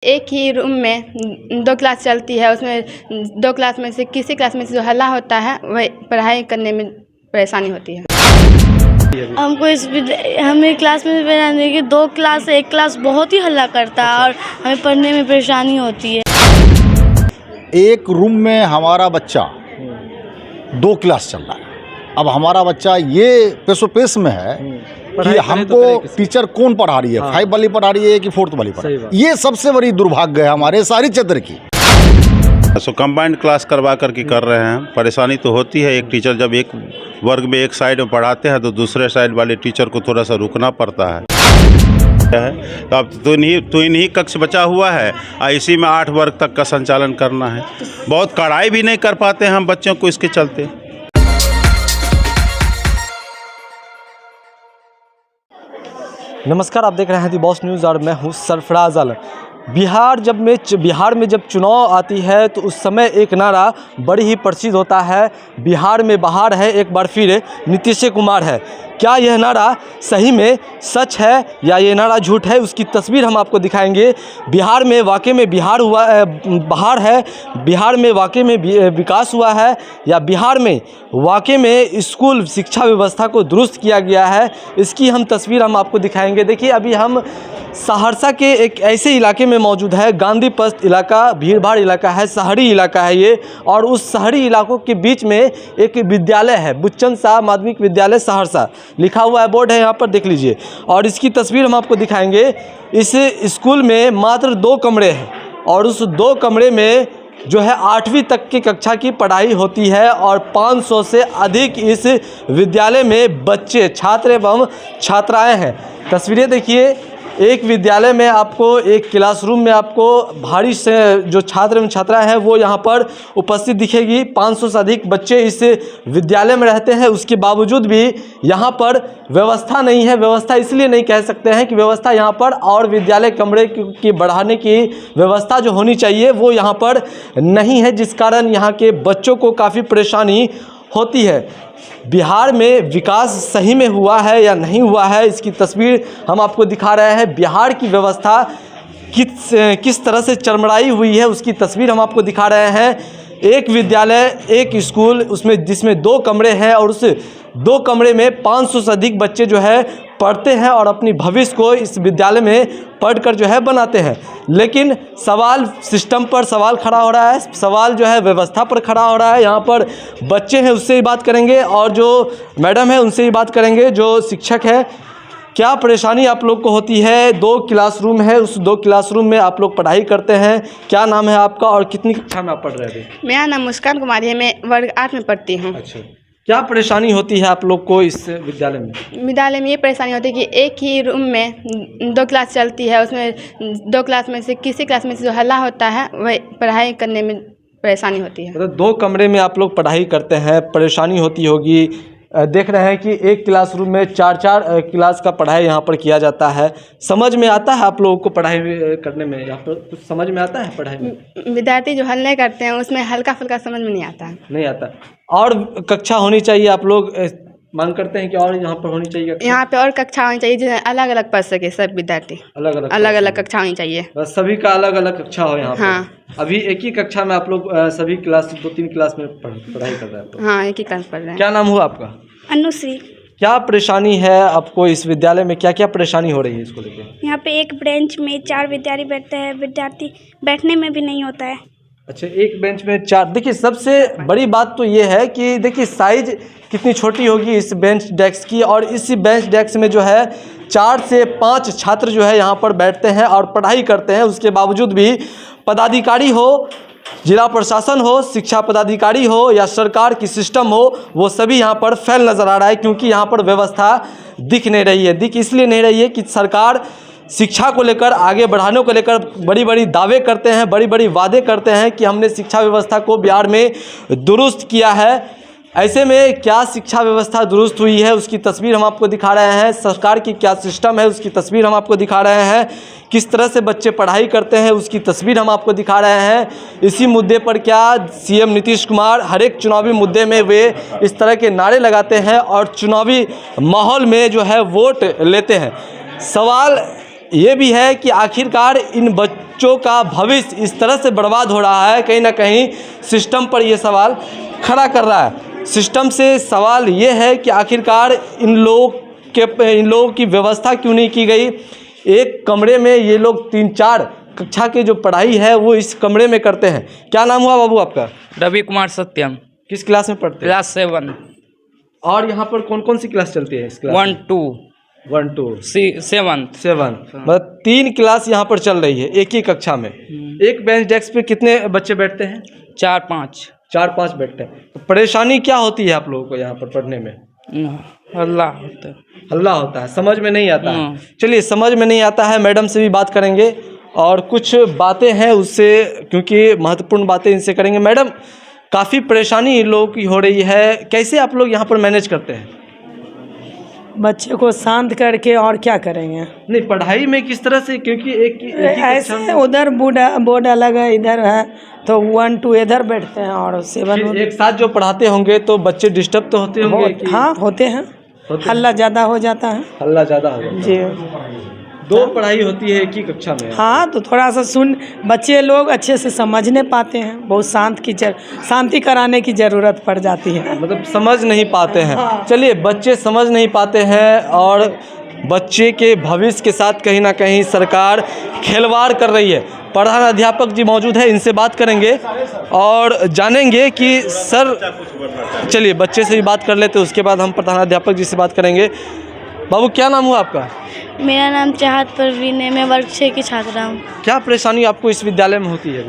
एक ही रूम में 2 क्लास चलती है। उसमें 2 क्लास में से किसी क्लास में से जो हल्ला होता है वही पढ़ाई करने में परेशानी होती है। हमको हमें क्लास में पढ़ाने की 2 क्लास 1 क्लास बहुत ही हल्ला करता है और हमें पढ़ने में परेशानी होती है। एक रूम में हमारा बच्चा 2 क्लास चल रहा है। अब हमारा बच्चा ये पेशोपेश में है कि हमको टीचर कौन पढ़ा रही है, 5 वाली पढ़ा रही है कि 4th वाली पढ़ा रही है। ये सबसे बड़ी दुर्भाग्य है हमारे सारी क्षेत्र की। सो कंबाइंड क्लास करवा करके कर रहे हैं। परेशानी तो होती है, एक टीचर जब एक वर्ग में एक साइड में पढ़ाते हैं तो दूसरे साइड वाले टीचर को थोड़ा सा रुकना पड़ता है। तो अब तो इन्हीं कक्ष बचा हुआ है और इसी में 8 वर्ग तक का संचालन करना है। बहुत कड़ाई भी नहीं कर पाते हैं हम बच्चों को इसके चलते। नमस्कार, आप देख रहे हैं दी बॉस न्यूज़ और मैं हूं सरफराज आलम। बिहार में जब चुनाव आती है तो उस समय एक नारा बड़ी ही प्रसिद्ध होता है, बिहार में बहार है एक बार फिर नीतीश कुमार है। क्या यह नारा सही में सच है या ये नारा झूठ है, उसकी तस्वीर हम आपको दिखाएंगे। बिहार में वाकई में बहार है, बिहार में वाकई में विकास हुआ है या बिहार में वाकई में स्कूल शिक्षा व्यवस्था को दुरुस्त किया गया है, इसकी हम तस्वीर हम आपको दिखाएंगे। देखिए, अभी हम सहरसा के एक ऐसे इलाके में मौजूद है, गांधी पथ इलाका, भीड़-भाड़ इलाका है, शहरी इलाका है ये। और उस शहरी इलाकों के बीच में एक विद्यालय है, बुच्चन शाह माध्यमिक विद्यालय सहरसा लिखा हुआ है, बोर्ड है यहाँ पर, देख लीजिए। और इसकी तस्वीर हम आपको दिखाएंगे। इस स्कूल में मात्र 2 कमरे हैं और उस 2 कमरे में जो है 8वीं तक की कक्षा की पढ़ाई होती है और 500 से अधिक इस विद्यालय में बच्चे, छात्र एवं छात्राएँ हैं। तस्वीरें देखिए, एक विद्यालय में आपको एक क्लासरूम में आपको भारी से जो छात्र एवं छात्राएं हैं वो यहाँ पर उपस्थित दिखेगी। 500 से अधिक बच्चे इस विद्यालय में रहते हैं, उसके बावजूद भी यहाँ पर व्यवस्था नहीं है। व्यवस्था इसलिए नहीं कह सकते हैं कि व्यवस्था यहाँ पर और विद्यालय कमरे की बढ़ाने की व्यवस्था जो होनी चाहिए वो यहाँ पर नहीं है, जिस कारण यहाँ के बच्चों को काफ़ी परेशानी होती है। बिहार में विकास सही में हुआ है या नहीं हुआ है, इसकी तस्वीर हम आपको दिखा रहे हैं। बिहार की व्यवस्था किस तरह से चरमराई हुई है उसकी तस्वीर हम आपको दिखा रहे हैं। एक विद्यालय, एक स्कूल, उसमें जिसमें 2 कमरे हैं और उस 2 कमरे में 500 से अधिक बच्चे जो है पढ़ते हैं और अपनी भविष्य को इस विद्यालय में पढ़कर जो है बनाते हैं। लेकिन सवाल सिस्टम पर सवाल खड़ा हो रहा है, सवाल जो है व्यवस्था पर खड़ा हो रहा है। यहाँ पर बच्चे हैं उससे ही बात करेंगे और जो मैडम है उनसे ही बात करेंगे, जो शिक्षक है। क्या परेशानी आप लोग को होती है? 2 क्लासरूम है, उस 2 क्लासरूम में आप लोग पढ़ाई करते हैं। क्या नाम है आपका और कितनी कक्षा में आप पढ़ रहे थे? मेरा नाम मुस्कान कुमारी है, मैं वर्ग 8 में पढ़ती हूँ। अच्छा, क्या परेशानी होती है आप लोग को इस विद्यालय में? विद्यालय में ये परेशानी होती है कि एक ही रूम में 2 क्लास चलती है। उसमें 2 क्लास में से किसी क्लास में से जो हल्ला होता है वही पढ़ाई करने में परेशानी होती है। मतलब 2 कमरे में आप लोग पढ़ाई करते हैं, परेशानी होती होगी। देख रहे हैं कि एक क्लासरूम में 4-4 क्लास का पढ़ाई यहाँ पर किया जाता है। समझ में आता है आप लोगों को पढ़ाई करने में? यहाँ पर कुछ समझ में आता है पढ़ाई में? विद्यार्थी जो हल्ले करते हैं उसमें हल्का फुल्का समझ में नहीं आता है। नहीं आता। और कक्षा होनी चाहिए, आप लोग मांग करते हैं कि और यहाँ पर होनी चाहिए कक्षा? यहाँ पे और कक्षा होनी चाहिए जिसमें अलग अलग पढ़ सके सब विद्यार्थी। अलग अलग कक्षा होनी चाहिए, बस सभी का अलग अलग कक्षा हो यहाँ पर। हाँ। अभी एक ही कक्षा में आप लोग सभी क्लास 2-3 क्लास में पढ़ाई कर रहे हैं? हाँ, एक ही क्लास पढ़ रहे हैं। क्या नाम हुआ आपका? अनुश्री। क्या परेशानी है आपको इस विद्यालय में? क्या क्या परेशानी हो रही है इसको लेकर? यहाँ पे एक बेंच में 4 विद्यार्थी बैठते हैं, विद्यार्थी बैठने में भी नहीं होता है। अच्छा, एक बेंच में 4। देखिए, सबसे बड़ी बात तो ये है कि देखिए साइज कितनी छोटी होगी इस बेंच डेस्क की, और इस बेंच डेस्क में जो है 4 से 5 छात्र जो है यहाँ पर बैठते हैं और पढ़ाई करते हैं। उसके बावजूद भी पदाधिकारी हो, जिला प्रशासन हो, शिक्षा पदाधिकारी हो या सरकार की सिस्टम हो, वो सभी यहाँ पर फेल नज़र आ रहा है, क्योंकि यहाँ पर व्यवस्था दिख नहीं रही है। दिख इसलिए नहीं रही है कि सरकार शिक्षा को लेकर, आगे बढ़ाने को लेकर बड़ी बड़ी दावे करते हैं, बड़ी बड़ी वादे करते हैं कि हमने शिक्षा व्यवस्था को बिहार में दुरुस्त किया है। ऐसे में क्या शिक्षा व्यवस्था दुरुस्त हुई है उसकी तस्वीर हम आपको दिखा रहे हैं। सरकार की क्या सिस्टम है उसकी तस्वीर हम आपको दिखा रहे हैं। किस तरह से बच्चे पढ़ाई करते हैं उसकी तस्वीर हम आपको दिखा रहे हैं। इसी मुद्दे पर क्या सीएम नीतीश कुमार हर एक चुनावी मुद्दे में वे इस तरह के नारे लगाते हैं और चुनावी माहौल में जो है वोट लेते हैं। सवाल ये भी है कि आखिरकार इन बच्चों का भविष्य इस तरह से बर्बाद हो रहा है, कहीं ना कहीं सिस्टम पर ये सवाल खड़ा कर रहा है। सिस्टम से सवाल ये है कि आखिरकार इन लोगों की व्यवस्था क्यों नहीं की गई। एक कमरे में ये लोग 3-4 कक्षा के जो पढ़ाई है वो इस कमरे में करते हैं। क्या नाम हुआ बाबू आपका? रवि कुमार सत्यम। किस क्लास में पढ़ते हैं? क्लास 7। और यहाँ पर कौन कौन सी क्लास चलती है? इस क्लास 1 2 1 2 7 मतलब 3 क्लास यहाँ पर चल रही है एक ही कक्षा में। एक बेंच डेस्क पे कितने बच्चे बैठते हैं? 4-5 बैठते हैं। तो परेशानी क्या होती है आप लोगों को यहाँ पर पढ़ने में? हल्ला होता है, समझ में नहीं आता है। चलिए, समझ में नहीं आता है, मैडम से भी बात करेंगे और कुछ बातें हैं उससे, क्योंकि महत्वपूर्ण बातें इनसे करेंगे। मैडम, काफ़ी परेशानी इन लोगों की हो रही है, कैसे आप लोग यहाँ पर मैनेज करते हैं? बच्चे को शांत करके और क्या करेंगे। नहीं, पढ़ाई में किस तरह से, क्योंकि एक ही ऐसे उधर बोर्ड अलग है, इधर है, तो 1 2 इधर बैठते हैं और 7 एक साथ जो पढ़ाते होंगे तो बच्चे डिस्टर्ब तो होते होंगे। हाँ, होते हैं। हल्ला ज़्यादा हो जाता है। हल्ला ज़्यादा हो जाता है जी। 2 पढ़ाई होती है एक ही कक्षा में। हाँ, तो थोड़ा सा बच्चे लोग अच्छे से समझ नहीं पाते हैं, बहुत शांति कराने की ज़रूरत पड़ जाती है। मतलब समझ नहीं पाते हैं। चलिए, बच्चे समझ नहीं पाते हैं और बच्चे के भविष्य के साथ कहीं ना कहीं सरकार खिलवाड़ कर रही है। प्रधान अध्यापक जी मौजूद है, इनसे बात करेंगे और जानेंगे कि सर, चलिए बच्चे से भी बात कर लेते, उसके बाद हम प्रधान अध्यापक जी से बात करेंगे। बाबू, क्या नाम हुआ आपका? मेरा नाम चाहत परवीन है, मैं वर्ग 6 की छात्रा हूँ। क्या परेशानी आपको इस विद्यालय में होती है?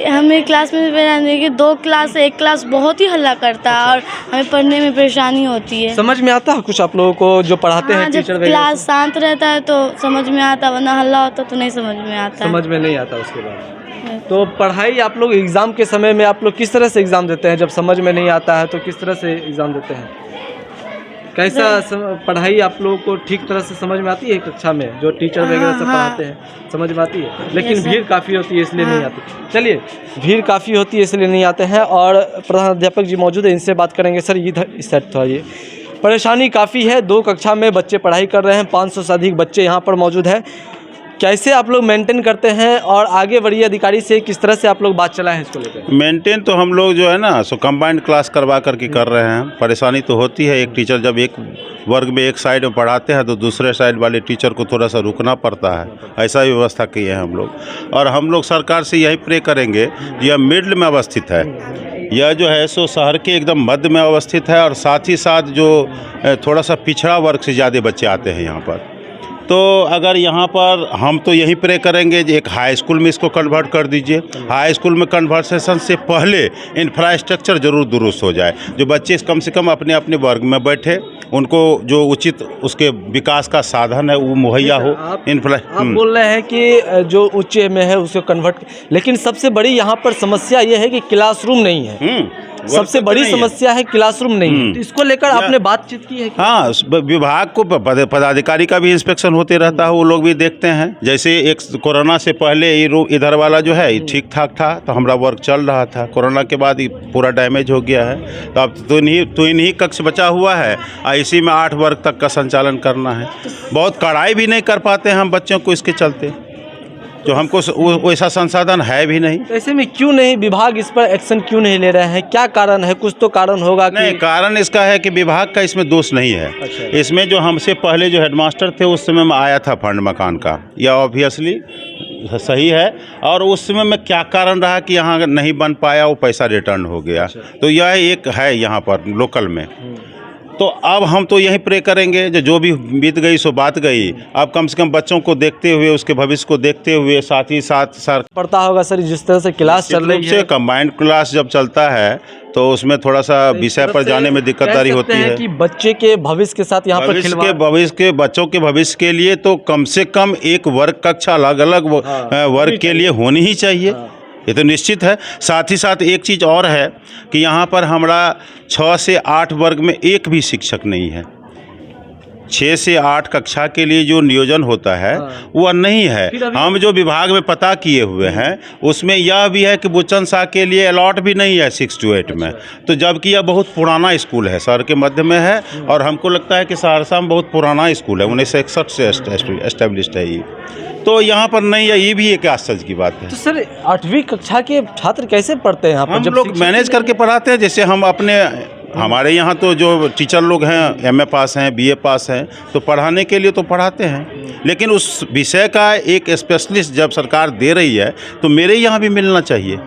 हमें क्लास में पढ़ाने की 2 क्लास, एक क्लास बहुत ही हल्ला करता है और हमें पढ़ने में परेशानी होती है। समझ में आता है कुछ आप लोगों को जो पढ़ाते हैं टीचर? जब क्लास शांत रहता है तो समझ में आता, वरना हल्ला होता तो नहीं समझ में आता। समझ में नहीं आता उसके बाद। तो पढ़ाई आप लोग एग्ज़ाम के समय में आप लोग किस तरह से एग्ज़ाम देते हैं? जब समझ में नहीं आता है तो किस तरह से एग्ज़ाम देते हैं? कैसा पढ़ाई आप लोगों को ठीक तरह से समझ में आती है कक्षा में? जो टीचर वगैरह से पढ़ाते हैं समझ में आती है, लेकिन भीड़ काफ़ी होती है इसलिए नहीं आती। चलिए, भीड़ काफ़ी होती है इसलिए नहीं आते हैं और प्रधान अध्यापक जी मौजूद है, इनसे बात करेंगे। सर, इधर इस साइड थोड़ा, ये परेशानी काफ़ी है। 2 कक्षा में बच्चे पढ़ाई कर रहे हैं, 500 से अधिक बच्चे यहाँ पर मौजूद हैं। कैसे आप लोग मेंटेन करते हैं और आगे वरीय अधिकारी से किस तरह से आप लोग बात चलाएं हैं इसको लेकर? मेंटेन तो हम लोग जो है ना सो कंबाइंड क्लास करवा करके कर रहे हैं। परेशानी तो होती है, एक टीचर जब एक वर्ग में एक साइड में पढ़ाते हैं तो दूसरे साइड वाले टीचर को थोड़ा सा रुकना पड़ता है, ऐसा व्यवस्था की है हम लोग। और हम लोग सरकार से यही प्रे करेंगे, यह मिडल में अवस्थित है, यह जो है सो शहर के एकदम मध्य में अवस्थित है और साथ ही साथ जो थोड़ा सा पिछड़ा वर्ग से ज़्यादा बच्चे आते हैं यहाँ पर। तो अगर यहाँ पर हम तो यही प्रे करेंगे कि एक हाई स्कूल में इसको कन्वर्ट कर दीजिए। हाई स्कूल में कन्वर्सेशन से पहले इंफ्रास्ट्रक्चर ज़रूर दुरुस्त हो जाए, जो बच्चे कम से कम अपने अपने वर्ग में बैठे, उनको जो उचित उसके विकास का साधन है वो मुहैया हो। आप बोल रहे हैं कि जो उच्च में है उसको कन्वर्ट, लेकिन सबसे बड़ी यहाँ पर समस्या ये है कि क्लासरूम नहीं है। सबसे बड़ी समस्या है क्लासरूम नहीं है। तो इसको लेकर आपने बातचीत की है? हाँ, विभाग को पदाधिकारी का भी इंस्पेक्शन होते रहता है, वो लोग भी देखते हैं। जैसे एक कोरोना से पहले ये इधर वाला जो है ठीक ठाक था, तो हमारा वर्क चल रहा था। कोरोना के बाद ये पूरा डैमेज हो गया है, तो अब तो इन्हीं कक्ष बचा हुआ है, इसी में 8 वर्ग तक का संचालन करना है। बहुत कड़ाई भी नहीं कर पाते हैं हम बच्चों को इसके चलते, जो हमको वैसा संसाधन है भी नहीं। ऐसे में क्यों नहीं विभाग इस पर एक्शन क्यों नहीं ले रहे हैं? क्या कारण है? कुछ तो कारण होगा। नहीं, कारण इसका है कि विभाग का इसमें दोष नहीं है। अच्छा। इसमें जो हमसे पहले जो हेडमास्टर थे उस समय में आया था फंड मकान का, यह ऑब्वियसली सही है। और उस समय में क्या कारण रहा कि यहाँ नहीं बन पाया, वो पैसा रिटर्न हो गया। तो यह एक है यहाँ पर लोकल में। तो अब हम तो यही प्रे करेंगे, जो भी बीत गई सो बात गई। अब कम से कम बच्चों को देखते हुए, उसके भविष्य को देखते हुए, साथ ही साथ सर पढ़ता होगा सर, जिस तरह से क्लास चल रही है, कंबाइंड क्लास जब चलता है तो उसमें थोड़ा सा विषय पर जाने में दिक्कतदारी होती है कि बच्चे के भविष्य के साथ यहाँ पर बच्चों के भविष्य के लिए तो कम से कम एक वर्ग कक्षा अलग अलग वर्ग के लिए होनी ही चाहिए। ये तो निश्चित है। साथ ही साथ एक चीज़ और है कि यहाँ पर हमारा 6 से 8 वर्ग में एक भी शिक्षक नहीं है। 6 से 8 कक्षा के लिए जो नियोजन होता है वो नहीं है। हम जो विभाग में पता किए हुए हैं उसमें यह भी है कि बुच्चन शाह के लिए अलॉट भी नहीं है 6 to 8 में। तो जबकि यह बहुत पुराना स्कूल है, शहर के मध्य में है और हमको लगता है कि सहरसा में बहुत पुराना स्कूल है, 1961 से एस्टेब्लिश्ड है ये। तो यहाँ पर नहीं है, ये भी एक आश्चर्य की बात है। तो सर 8वीं कक्षा के छात्र कैसे पढ़ते हैं यहाँ पर? हम जब लोग शिक्षक मैनेज करके पढ़ाते हैं, जैसे हम अपने हमारे यहाँ तो जो टीचर लोग हैं एमए पास हैं, बीए पास हैं, तो पढ़ाने के लिए तो पढ़ाते हैं, लेकिन उस विषय का एक स्पेशलिस्ट जब सरकार दे रही है तो मेरे यहाँ भी मिलना चाहिए।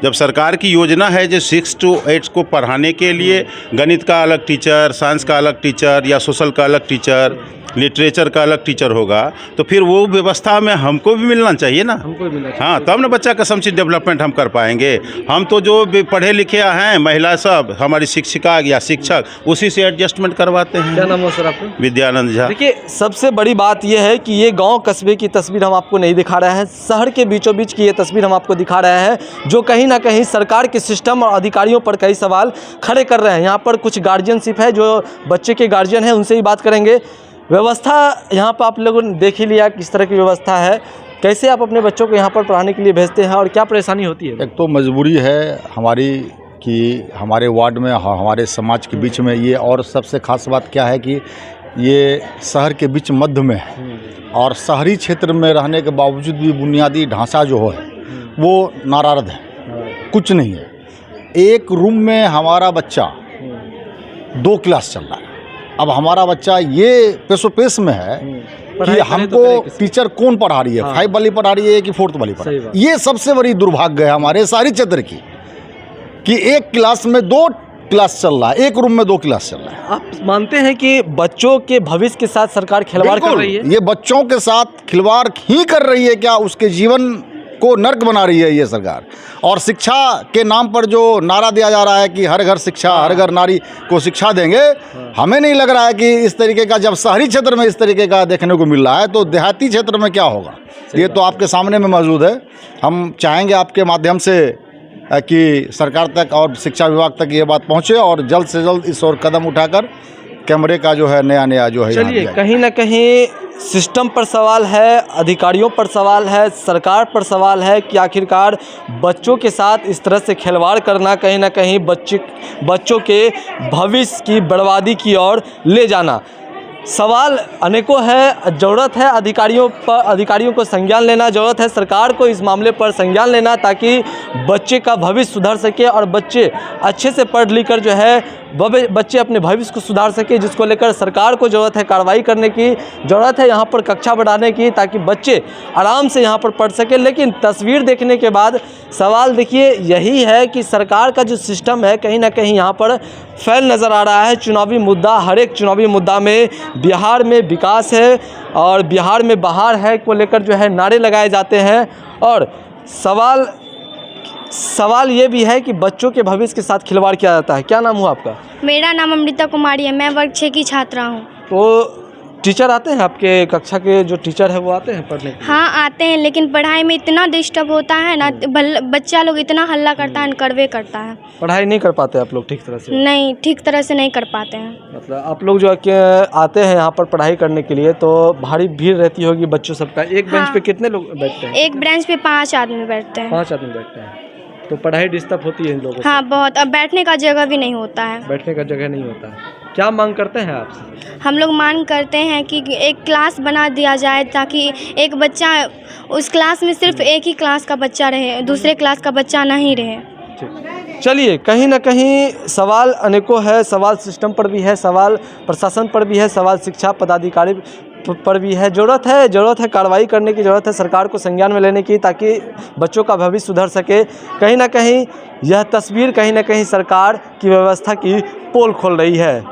जब सरकार की योजना है जो 6 to 8 को पढ़ाने के लिए गणित का अलग टीचर, साइंस का अलग टीचर या सोशल का अलग टीचर, लिटरेचर का अलग टीचर होगा, तो फिर वो व्यवस्था में हमको भी मिलना चाहिए ना। हमको भी मिलना चाहिए। हाँ, तब ना बच्चा का समुचित डेवलपमेंट हम कर पाएंगे। हम तो जो भी पढ़े लिखे हैं महिला सब, हमारी शिक्षिका या शिक्षक, उसी से एडजस्टमेंट करवाते हैं। क्या नाम है सर आपका? विद्यानंद झा। देखिए, सबसे बड़ी बात यह है कि ये गांव कस्बे की तस्वीर हम आपको नहीं दिखा रहे हैं, शहर के बीचों बीच की ये तस्वीर हम आपको दिखा रहे हैं, जो कहीं ना कहीं सरकार के सिस्टम और अधिकारियों पर कई सवाल खड़े कर रहे हैं। यहाँ पर कुछ गार्जियनशिप है, जो बच्चे के गार्जियन हैं उनसे ही बात करेंगे। व्यवस्था यहाँ पर आप लोगों ने देख ही लिया किस तरह की व्यवस्था है, कैसे आप अपने बच्चों को यहाँ पर पढ़ाने के लिए भेजते हैं और क्या परेशानी होती है? एक तो मजबूरी है हमारी कि हमारे वार्ड में, हमारे समाज के बीच में ये, और सबसे खास बात क्या है कि ये शहर के बीच मध्य में है, और शहरी क्षेत्र में रहने के बावजूद भी बुनियादी ढांचा जो है वो नारारद है, कुछ नहीं है। एक रूम में हमारा बच्चा 2 क्लास चल रहा है। अब हमारा बच्चा ये पेशोपेश में है कि हमको टीचर कौन पढ़ा रही है, 5 वाली पढ़ा रही है कि 4th वाली पढ़ा रही है। ये सबसे बड़ी दुर्भाग्य है हमारे शहरी क्षेत्र की, कि एक क्लास में 2 क्लास चल रहा है, एक रूम में 2 क्लास चल रहा है। आप मानते हैं कि बच्चों के भविष्य के साथ सरकार खिलवाड़ कर रही है? ये बच्चों के साथ खिलवाड़ ही कर रही है क्या? उसके जीवन को नर्क बना रही है ये सरकार। और शिक्षा के नाम पर जो नारा दिया जा रहा है कि हर घर शिक्षा, हर घर नारी को शिक्षा देंगे, हमें नहीं लग रहा है कि इस तरीके का, जब शहरी क्षेत्र में इस तरीके का देखने को मिल रहा है तो देहाती क्षेत्र में क्या होगा? ये तो आपके सामने में मौजूद है। हम चाहेंगे आपके माध्यम से कि सरकार तक और शिक्षा विभाग तक ये बात पहुँचे और जल्द से जल्द इस ओर कदम उठाकर कैमरे का जो है नया जो है। चलिए, कहीं ना कहीं सिस्टम पर सवाल है, अधिकारियों पर सवाल है, सरकार पर सवाल है कि आखिरकार बच्चों के साथ इस तरह से खिलवाड़ करना कहीं ना कहीं बच्चों के भविष्य की बर्बादी की ओर ले जाना। सवाल अनेकों है, ज़रूरत है अधिकारियों को संज्ञान लेना, ज़रूरत है सरकार को इस मामले पर संज्ञान लेना, ताकि बच्चे का भविष्य सुधर सके और बच्चे अच्छे से पढ़ लिख कर जो है बच्चे अपने भविष्य को सुधार सके, जिसको लेकर सरकार को ज़रूरत है कार्रवाई करने की, ज़रूरत है यहाँ पर कक्षा बढ़ाने की, ताकि बच्चे आराम से यहाँ पर पढ़ सके। लेकिन तस्वीर देखने के बाद सवाल देखिए यही है कि सरकार का जो सिस्टम है कहीं ना कहीं यहाँ पर फैल नज़र आ रहा है। चुनावी मुद्दा, हर एक चुनावी मुद्दा में बिहार में विकास है और बिहार में बहार है को लेकर जो है नारे लगाए जाते हैं, और सवाल ये भी है कि बच्चों के भविष्य के साथ खिलवाड़ किया जाता है। क्या नाम हुआ आपका? मेरा नाम अमृता कुमारी है, मैं वर्ग 6 की छात्रा हूँ। तो टीचर आते हैं आपके कक्षा के, जो टीचर है वो आते हैं पढ़ने के लिए? हाँ आते हैं, लेकिन पढ़ाई में इतना डिस्टर्ब होता है ना, बच्चा लोग इतना हल्ला करता है, करवे करता है। पढ़ाई नहीं कर पाते आप लोग ठीक तरह से? नहीं, ठीक तरह से नहीं कर पाते हैं। मतलब आप लोग जो आते हैं यहाँ पर पढ़ाई करने के लिए, तो भारी भीड़ रहती होगी बच्चों सबका। एक बेंच पे कितने लोग बैठते हैं? एक बेंच पे 5 आदमी बैठते हैं। 5 आदमी बैठते हैं, तो पढ़ाई डिस्टर्ब होती है इन लोगों को? हाँ बहुत। अब बैठने का जगह भी नहीं होता है। बैठने का जगह नहीं होता है। क्या मांग करते हैं आपसे? हम लोग मांग करते हैं कि एक क्लास बना दिया जाए, ताकि एक बच्चा उस क्लास में सिर्फ एक ही क्लास का बच्चा रहे, दूसरे क्लास का बच्चा नहीं रहे। चलिए, कहीं ना कहीं सवाल अनेकों है, सवाल सिस्टम पर भी है, सवाल प्रशासन पर भी है, सवाल शिक्षा पदाधिकारी पर भी है। ज़रूरत है कार्रवाई करने की, ज़रूरत है सरकार को संज्ञान में लेने की, ताकि बच्चों का भविष्य सुधर सके। कहीं ना कहीं यह तस्वीर कहीं ना कहीं सरकार की व्यवस्था की पोल खोल रही है।